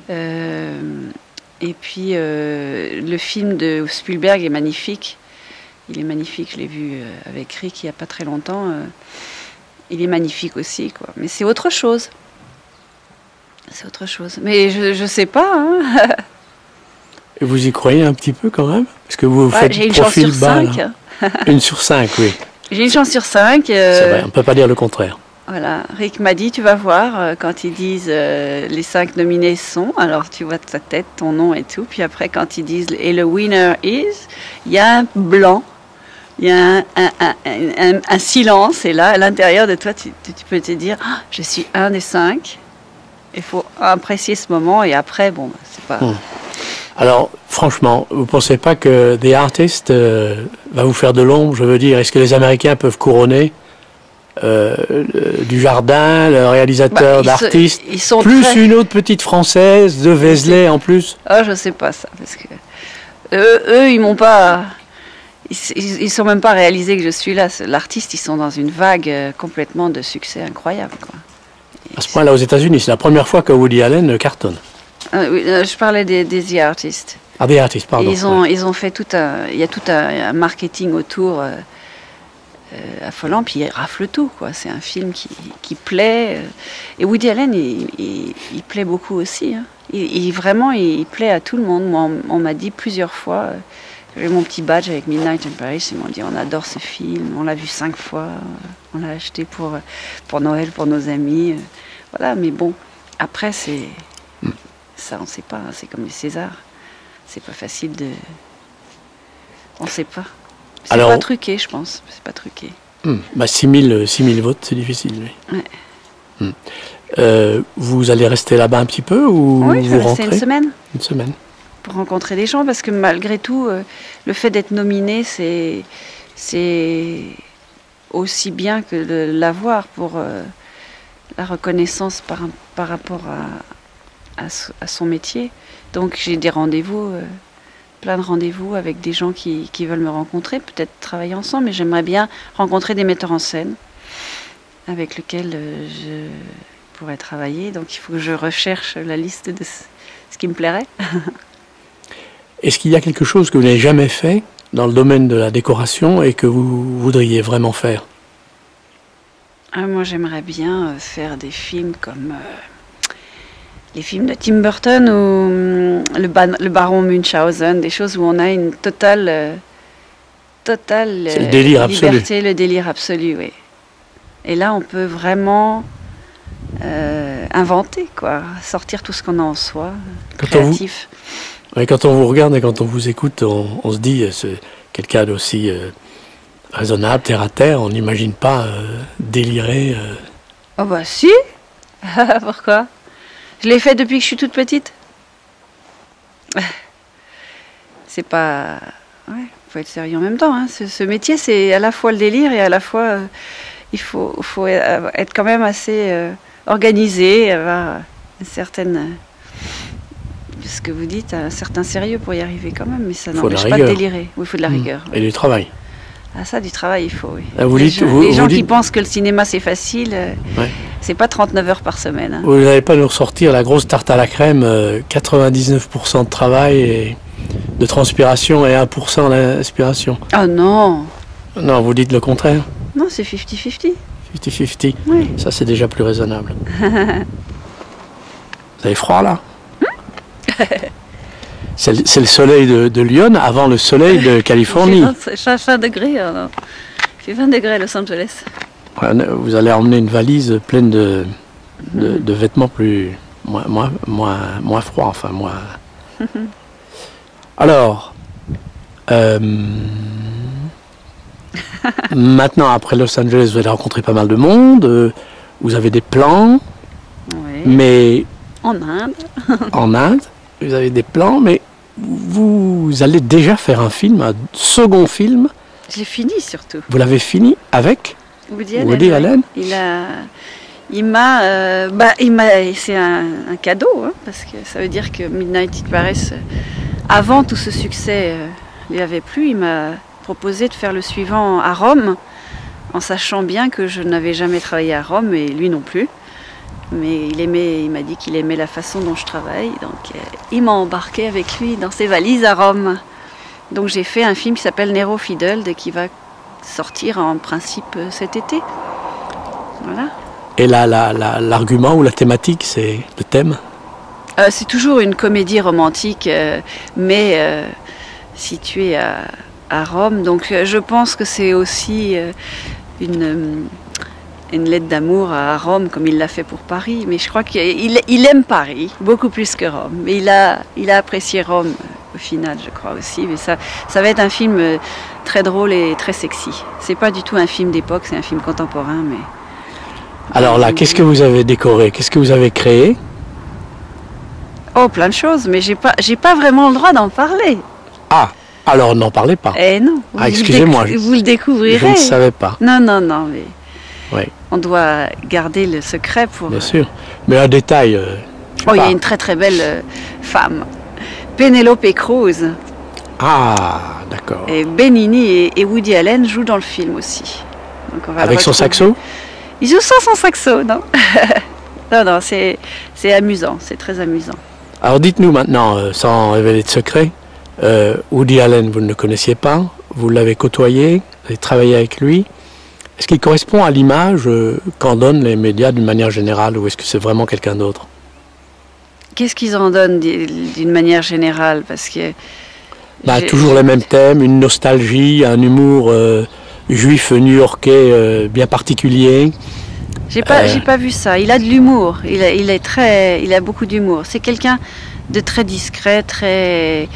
Et puis, le film de Spielberg est magnifique. Il est magnifique, je l'ai vu avec Rick il n'y a pas très longtemps. Il est magnifique aussi, quoi. Mais c'est autre chose. C'est autre chose. Mais je sais pas. Hein. Et vous y croyez un petit peu quand même? Parce que vous faites j'ai une profil chance sur bas. 5. Une sur 5, oui. J'ai une chance sur 5. C'est vrai, on ne peut pas dire le contraire. Voilà, Rick m'a dit, tu vas voir, quand ils disent les 5 nominés sont, alors tu vois ta tête, ton nom et tout. Puis après, quand ils disent et le winner is, il y a un blanc. Il y a un silence, et là, à l'intérieur de toi, tu peux te dire je suis un des 5. Il faut apprécier ce moment, et après, bon, c'est pas... Alors, franchement, vous ne pensez pas que The Artist va vous faire de l'ombre? Je veux dire, est-ce que les Américains peuvent couronner du Jardin, le réalisateur d'Artist, plus une autre petite Française, de Vézelay en plus? Ah, je sais pas ça, parce que eux, ils m'ont pas... Ils sont même pas réalisés que je suis là. L'artiste, ils sont dans une vague complètement de succès incroyable, quoi. À ce point-là, aux États-Unis, c'est la première fois que Woody Allen cartonne. Oui, je parlais des The Artists. Ah, The Artists, pardon. Ils ont fait il y a tout un marketing autour affolant, puis ils raflent tout, quoi. C'est un film qui plaît. Et Woody Allen, il plaît beaucoup aussi. Hein. Vraiment, il plaît à tout le monde. Moi, on m'a dit plusieurs fois... J'ai mon petit badge avec Midnight in Paris, ils m'ont dit on adore ce film, on l'a vu 5 fois, on l'a acheté pour Noël, pour nos amis. Voilà, mais bon, après c'est... Ça, on ne sait pas, c'est comme les Césars. C'est pas facile de... On ne sait pas. C'est pas truqué, je pense. C'est pas truqué. 6000 votes, c'est difficile, oui. Ouais. Vous allez rester là-bas un petit peu ou oui, je vais rester une semaine. Une semaine. Pour rencontrer des gens, parce que malgré tout, le fait d'être nominé, c'est aussi bien que de l'avoir pour la reconnaissance par rapport à son métier. Donc j'ai des rendez-vous plein de rendez-vous avec des gens qui veulent me rencontrer, peut-être travailler ensemble, mais j'aimerais bien rencontrer des metteurs en scène avec lesquels je pourrais travailler. Donc il faut que je recherche la liste de ce qui me plairait. Est-ce qu'il y a quelque chose que vous n'avez jamais fait dans le domaine de la décoration et que vous voudriez vraiment faire? Moi, j'aimerais bien faire des films comme les films de Tim Burton ou le baron Munchausen, des choses où on a une totale le délire liberté, absolu. le délire absolu, oui. Et là, on peut vraiment inventer, quoi, sortir tout ce qu'on a en soi, créatif. Quand on vous regarde et quand on vous écoute, on se dit, c'est quelqu'un d'aussi raisonnable, terre à terre, on n'imagine pas délirer. Oh bah si. Pourquoi? Je l'ai fait depuis que je suis toute petite. C'est pas... Ouais, faut être sérieux en même temps. Hein. Ce métier, c'est à la fois le délire et à la fois... il faut être quand même assez organisé, avoir une certaine... ce que vous dites, un certain sérieux pour y arriver quand même, mais ça n'empêche pas de délirer. Oui, il faut de la rigueur. Et du travail. Ah ça, du travail, il faut, oui. Les gens qui pensent que le cinéma c'est facile, c'est pas 39 heures par semaine. Hein. Vous n'allez pas nous ressortir la grosse tarte à la crème, 99% de travail et de transpiration et 1% d'inspiration. Oh non. Non, vous dites le contraire. Non, c'est 50-50. 50-50. Oui. Ça, c'est déjà plus raisonnable. Vous avez froid, là? C'est le soleil de Lyon avant le soleil de Californie. Il fait 20 degrés. Il fait 20 degrés à Los Angeles. Vous allez emmener une valise pleine de vêtements moins froids, enfin moins... Alors, maintenant, après Los Angeles, vous allez rencontrer pas mal de monde. Vous avez des plans, oui. Mais... En Inde. En Inde, vous avez des plans, mais vous allez déjà faire un film, un second film. J'ai fini surtout. Vous l'avez fini avec Woody Allen. C'est un cadeau, hein, parce que ça veut dire que Midnight in Paris, avant tout ce succès, lui avait plu. Il m'a proposé de faire le suivant à Rome, en sachant bien que je n'avais jamais travaillé à Rome, et lui non plus. Mais il m'a dit qu'il aimait la façon dont je travaille, donc il m'a embarqué avec lui dans ses valises à Rome. Donc j'ai fait un film qui s'appelle Nero Fiddled et qui va sortir en principe cet été. Voilà. Et là, l'argument ou la thématique, c'est le thème? C'est toujours une comédie romantique, mais située à Rome. Donc je pense que c'est aussi une lettre d'amour à Rome, comme il l'a fait pour Paris. Mais je crois qu'il aime Paris, beaucoup plus que Rome. Mais il a apprécié Rome, au final, je crois aussi. Mais ça va être un film très drôle et très sexy. C'est pas du tout un film d'époque, c'est un film contemporain. Mais... Alors là, qu'est-ce que vous avez décoré? Qu'est-ce que vous avez créé? Oh, plein de choses, mais j'ai pas vraiment le droit d'en parler. Ah, alors n'en parlez pas. Eh non. Excusez-moi. Vous le découvrirez. Je ne savais pas. Non, mais... Oui. On doit garder le secret pour... Bien sûr. Mais un détail... il y a une très très belle femme. Penelope Cruz. Ah, d'accord. Et Benigni et Woody Allen jouent dans le film aussi. Donc on va avec son saxo? Il joue sans son saxo, non? Non, c'est amusant, c'est très amusant. Alors dites-nous maintenant, sans révéler de secret, Woody Allen, vous ne le connaissiez pas, vous l'avez côtoyé, vous avez travaillé avec lui. Est-ce qu'il correspond à l'image qu'en donnent les médias d'une manière générale, ou est-ce que c'est vraiment quelqu'un d'autre? Qu'est-ce qu'ils en donnent d'une manière générale? Parce que... toujours les mêmes thèmes, une nostalgie, un humour juif new-yorkais bien particulier. J'ai pas vu ça. Il a de l'humour. Il a beaucoup d'humour. C'est quelqu'un de très discret,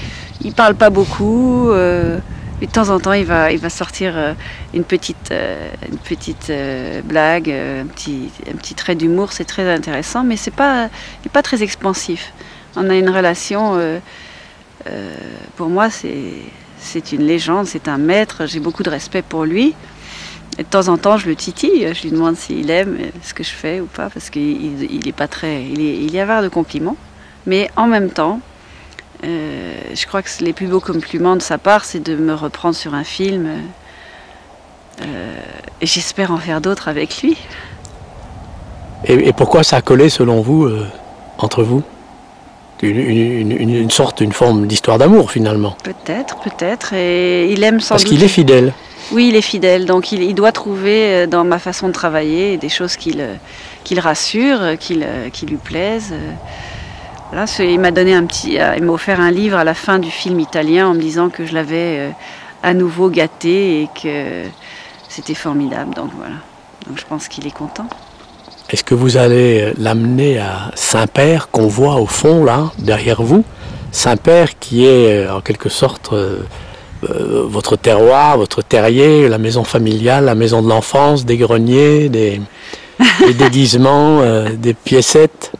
il parle pas beaucoup. De temps en temps, il va sortir une petite blague, un petit trait d'humour. C'est très intéressant, mais il n'est pas très expansif. On a une relation. Pour moi, c'est une légende, c'est un maître. J'ai beaucoup de respect pour lui. Et de temps en temps, je le titille. Je lui demande s'il aime ce que je fais ou pas, parce qu'il est pas très. Il est avare de compliments. Mais en même temps, Je crois que les plus beaux compliments de sa part, c'est de me reprendre sur un film. Et j'espère en faire d'autres avec lui. Et pourquoi ça a collé, selon vous, entre vous? Une forme d'histoire d'amour, finalement. Peut-être. Et il aime sans doute... Parce qu'il est fidèle. Oui, il est fidèle. Donc il doit trouver dans ma façon de travailler des choses qui le rassurent, qui lui plaisent. Voilà, il m'a donné il m'a offert un livre à la fin du film italien en me disant que je l'avais à nouveau gâté et que c'était formidable. Donc voilà. Donc je pense qu'il est content. Est-ce que vous allez l'amener à Saint-Père, qu'on voit au fond, là, derrière vous? Saint-Père qui est en quelque sorte votre terroir, votre terrier, la maison familiale, la maison de l'enfance, des greniers, des déguisements, des piécettes.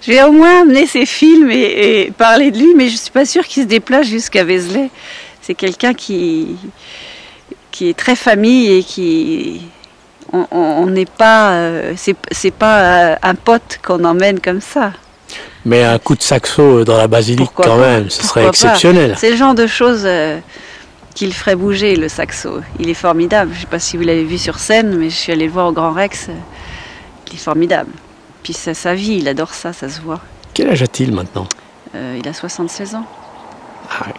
Je vais au moins amener ses films et parler de lui, mais je ne suis pas sûre qu'il se déplace jusqu'à Vézelay. C'est quelqu'un qui est très famille et qui... On n'est pas... c'est pas un pote qu'on emmène comme ça. Mais un coup de saxo dans la basilique, quand même, ce serait exceptionnel. C'est le genre de choses qui le ferait bouger, le saxo. Il est formidable. Je ne sais pas si vous l'avez vu sur scène, mais je suis allée le voir au Grand Rex. Il est formidable. Puis c'est sa vie, il adore ça, ça se voit. Quel âge a-t-il maintenant? Il a 76 ans. Ah oui.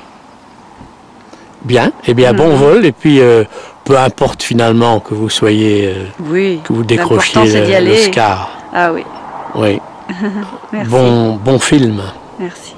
Bien, eh bien, bon vol, et puis peu importe finalement que vous soyez, que vous décrochiez l'Oscar. Ah oui. Oui. Merci. Bon film. Merci.